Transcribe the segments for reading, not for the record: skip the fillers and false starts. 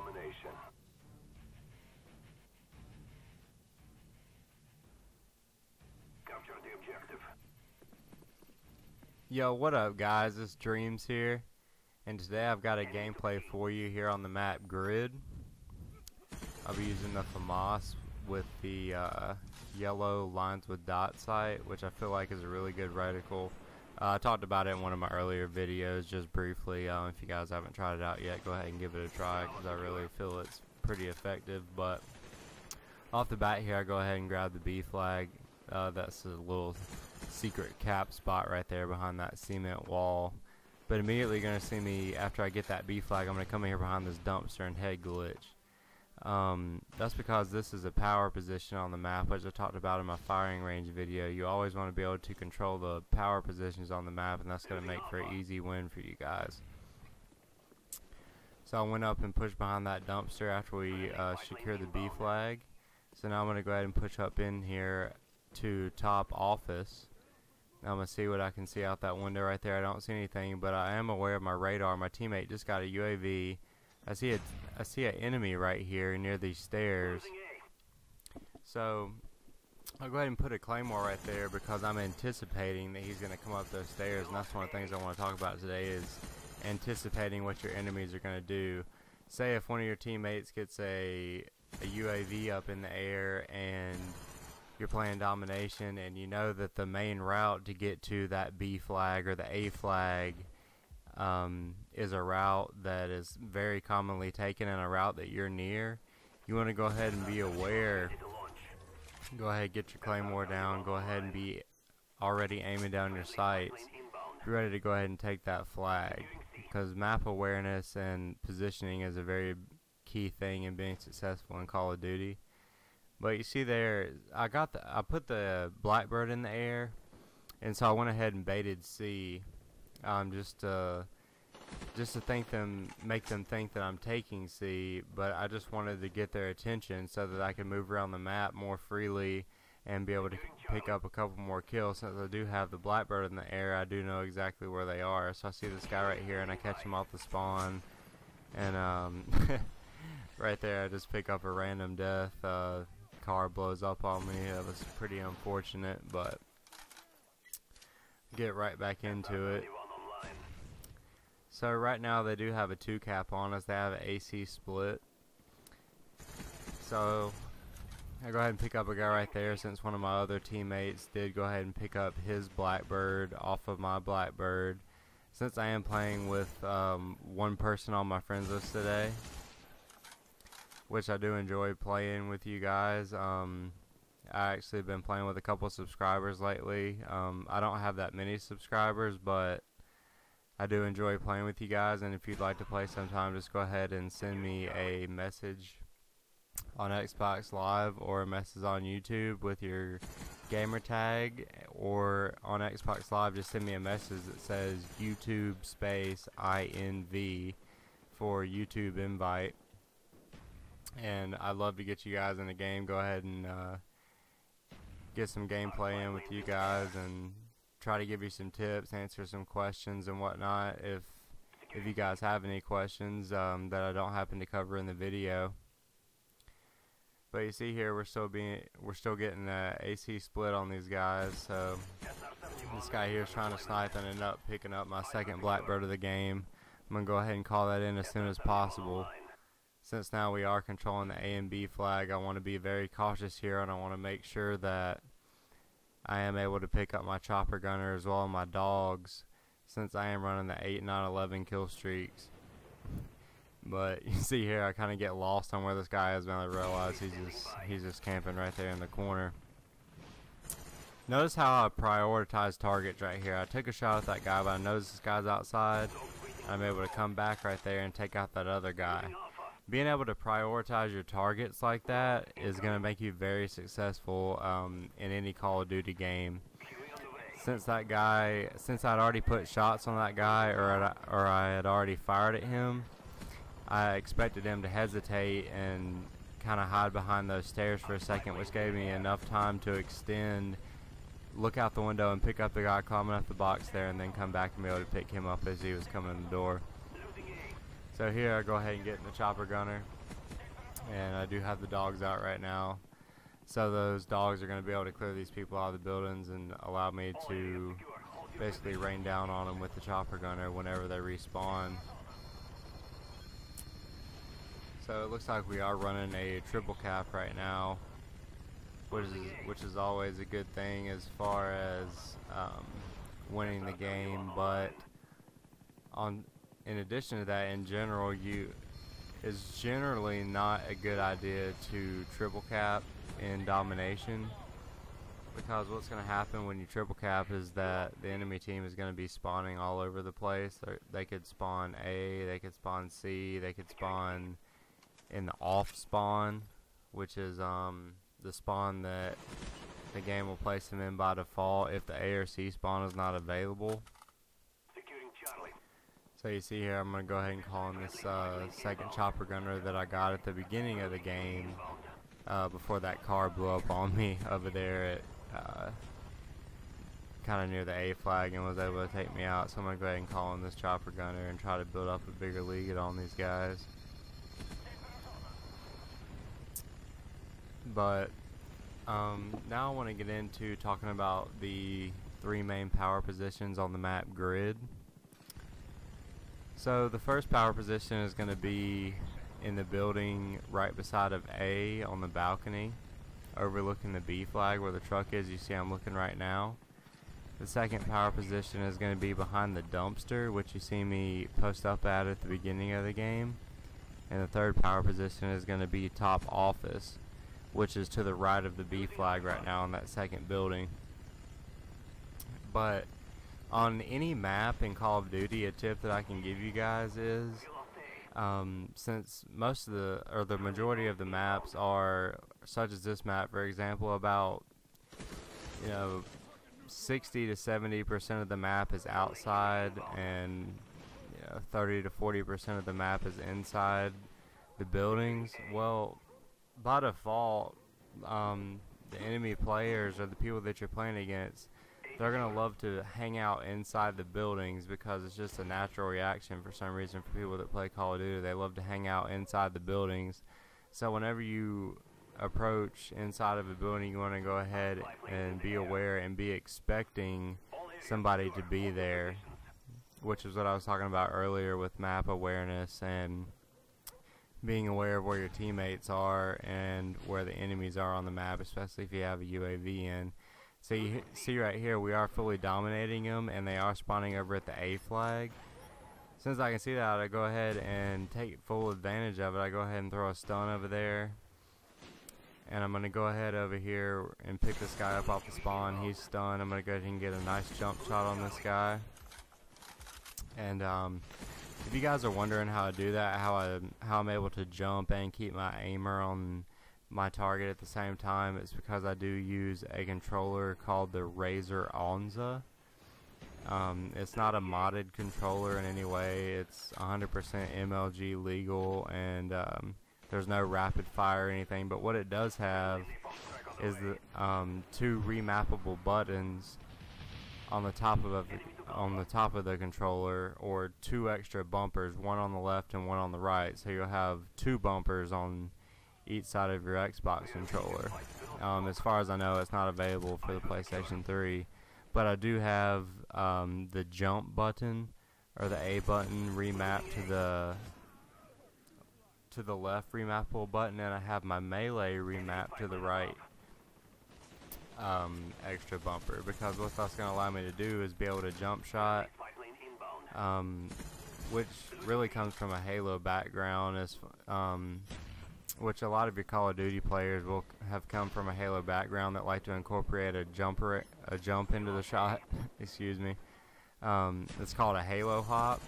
Domination. Capture the objective. Yo, what up guys, it's Dreams here, and today I've got a gameplay for you here on the map Grid. I'll be using the FAMAS with the yellow lines with dot sight, which I feel like is a really good reticle. I talked about it in one of my earlier videos just briefly. If you guys haven't tried it out yet, go ahead and give it a try because I really feel it's pretty effective. But off the bat here, I go ahead and grab the B flag. That's a little secret cap spot right there behind that cement wall. But immediately you're going to see me, after I get that B flag, I'm going to come in here behind this dumpster and head glitch. That's because this is a power position on the map, which I talked about in my firing range video. You always want to be able to control the power positions on the map, and that's going to make for an easy win for you guys. So I went up and pushed behind that dumpster after we secured the B flag. So now I'm going to go ahead and push up in here to top office. Now I'm going to see what I can see out that window right there. I don't see anything, but I am aware of my radar. My teammate just got a UAV. I see an enemy right here near these stairs. So I'll go ahead and put a claymore right there because I'm anticipating that he's going to come up those stairs, and that's one of the things I want to talk about today is anticipating what your enemies are going to do. Say if one of your teammates gets a UAV up in the air and you're playing Domination and you know that the main route to get to that B flag or the A flag is a route that is very commonly taken and a route that you're near, you want to go ahead and be aware. Go ahead, get your claymore down, go ahead and be already aiming down your sights. Be ready to go ahead and take that flag, because map awareness and positioning is a very key thing in being successful in Call of Duty. But you see there, I put the Blackbird in the air, and so I went ahead and baited C. Just to make them think that I'm taking C, but I just wanted to get their attention so that I could move around the map more freely and be able to pick up a couple more kills. Since I do have the Blackbird in the air, I do know exactly where they are. So I see this guy right here and I catch him off the spawn, and right there I just pick up a random death. Car blows up on me. That was pretty unfortunate, but get right back into it. So right now they do have a 2 cap on us. They have an AC split. So I go ahead and pick up a guy right there, since one of my other teammates did go ahead and pick up his Blackbird off of my Blackbird. Since I am playing with one person on my friends list today, which I do enjoy playing with you guys. I actually been playing with a couple subscribers lately. I don't have that many subscribers, but I do enjoy playing with you guys, and if you'd like to play sometime, just go ahead and send me a message on Xbox Live or a message on YouTube with your gamer tag, or on Xbox Live just send me a message that says YouTube space INV for YouTube invite. And I'd love to get you guys in the game. Go ahead and get some gameplay in with you guys and try to give you some tips, answer some questions and whatnot if you guys have any questions that I don't happen to cover in the video. But you see here we're still getting the AC split on these guys. So this guy here is trying to snipe and end up picking up my second Blackbird of the game. I'm gonna go ahead and call that in as soon as possible. Since now we are controlling the A and B flag, I want to be very cautious here, and I want to make sure that I am able to pick up my chopper gunner as well as my dogs, since I am running the 8, 9, 11 kill streaks. But you see here I kind of get lost on where this guy is, and I realize he's just camping right there in the corner. Notice how I prioritize targets right here. I took a shot at that guy, but I noticed this guy's outside. I'm able to come back right there and take out that other guy. Being able to prioritize your targets like that is going to make you very successful in any Call of Duty game. Since I'd already put shots on that guy, or I had already fired at him, I expected him to hesitate and kind of hide behind those stairs for a second, which gave me enough time to extend, look out the window and pick up the guy climbing up the box there, and then come back and be able to pick him up as he was coming in the door. So here I go ahead and get in the chopper gunner, and I do have the dogs out right now. So those dogs are going to be able to clear these people out of the buildings and allow me to basically rain down on them with the chopper gunner whenever they respawn. So it looks like we are running a triple cap right now, which is always a good thing as far as winning the game. But in addition to that, in general, it's generally not a good idea to triple cap in Domination, because what's going to happen when you triple cap is that the enemy team is going to be spawning all over the place. They could spawn A, they could spawn C, they could spawn in the off spawn, which is the spawn that the game will place them in by default if the A or C spawn is not available. So you see here, I'm going to go ahead and call in this second chopper gunner that I got at the beginning of the game, before that car blew up on me over there at kind of near the A flag and was able to take me out. So I'm going to go ahead and call in this chopper gunner and try to build up a bigger lead on these guys. But now I want to get into talking about the 3 main power positions on the map grid. So the first power position is going to be in the building right beside of A on the balcony, overlooking the B flag where the truck is. You see I'm looking right now. The second power position is going to be behind the dumpster, which you see me post up at the beginning of the game. And the third power position is going to be top office, which is to the right of the B flag right now in that second building. But on any map in Call of Duty, a tip that I can give you guys is, since most of the majority of the maps are, such as this map for example, about 60 to 70% of the map is outside, and 30 to 40% of the map is inside the buildings. Well, by default, the enemy players or the people that you're playing against, they're going to love to hang out inside the buildings because it's just a natural reaction for some reason for people that play Call of Duty. They love to hang out inside the buildings. So whenever you approach inside of a building, you want to go ahead and be aware and be expecting somebody to be there, which is what I was talking about earlier with map awareness and being aware of where your teammates are and where the enemies are on the map, especially if you have a UAV in. So you see right here, we are fully dominating them, and they are spawning over at the A flag. Since I can see that, I go ahead and take full advantage of it. I go ahead and throw a stun over there, and I'm going to go ahead over here and pick this guy up off the spawn. He's stunned. I'm going to go ahead and get a nice jump shot on this guy. And if you guys are wondering how to do that, how I'm able to jump and keep my aimer on my target at the same time, it's because I do use a controller called the Razer Onza. It's not a modded controller in any way. It's 100% MLG legal, and there's no rapid fire or anything. But what it does have is the 2 remappable buttons on the top of the controller, or 2 extra bumpers, one on the left and one on the right. So you'll have 2 bumpers on each side of your Xbox controller. As far as I know, it's not available for the PlayStation 3, but I do have the jump button, or the A button, remapped to the left remappable button, and I have my melee remapped to the right extra bumper, because what that's going to allow me to do is be able to jump shot, which really comes from a Halo background, which a lot of your Call of Duty players will have come from a Halo background that like to incorporate a jump into the shot. Excuse me. It's called a Halo hop,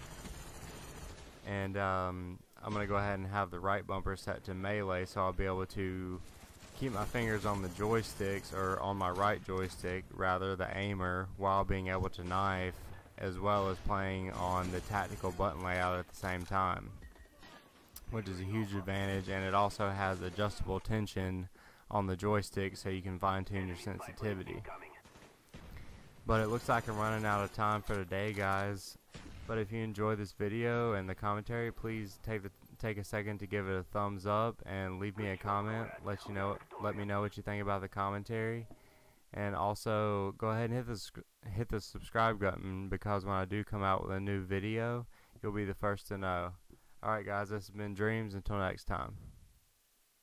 and I'm going to go ahead and have the right bumper set to melee, so I'll be able to keep my fingers on the joysticks, or on my right joystick rather, the aimer, while being able to knife, as well as playing on the tactical button layout at the same time, which is a huge advantage. And it also has adjustable tension on the joystick, so you can fine-tune your sensitivity. But it looks like I'm running out of time for today, guys. But if you enjoy this video and the commentary, please take a second to give it a thumbs up and leave me a comment. Let me know what you think about the commentary. And also go ahead and hit the subscribe button, because when I do come out with a new video, you'll be the first to know. Alright guys, this has been Dreams. Until next time.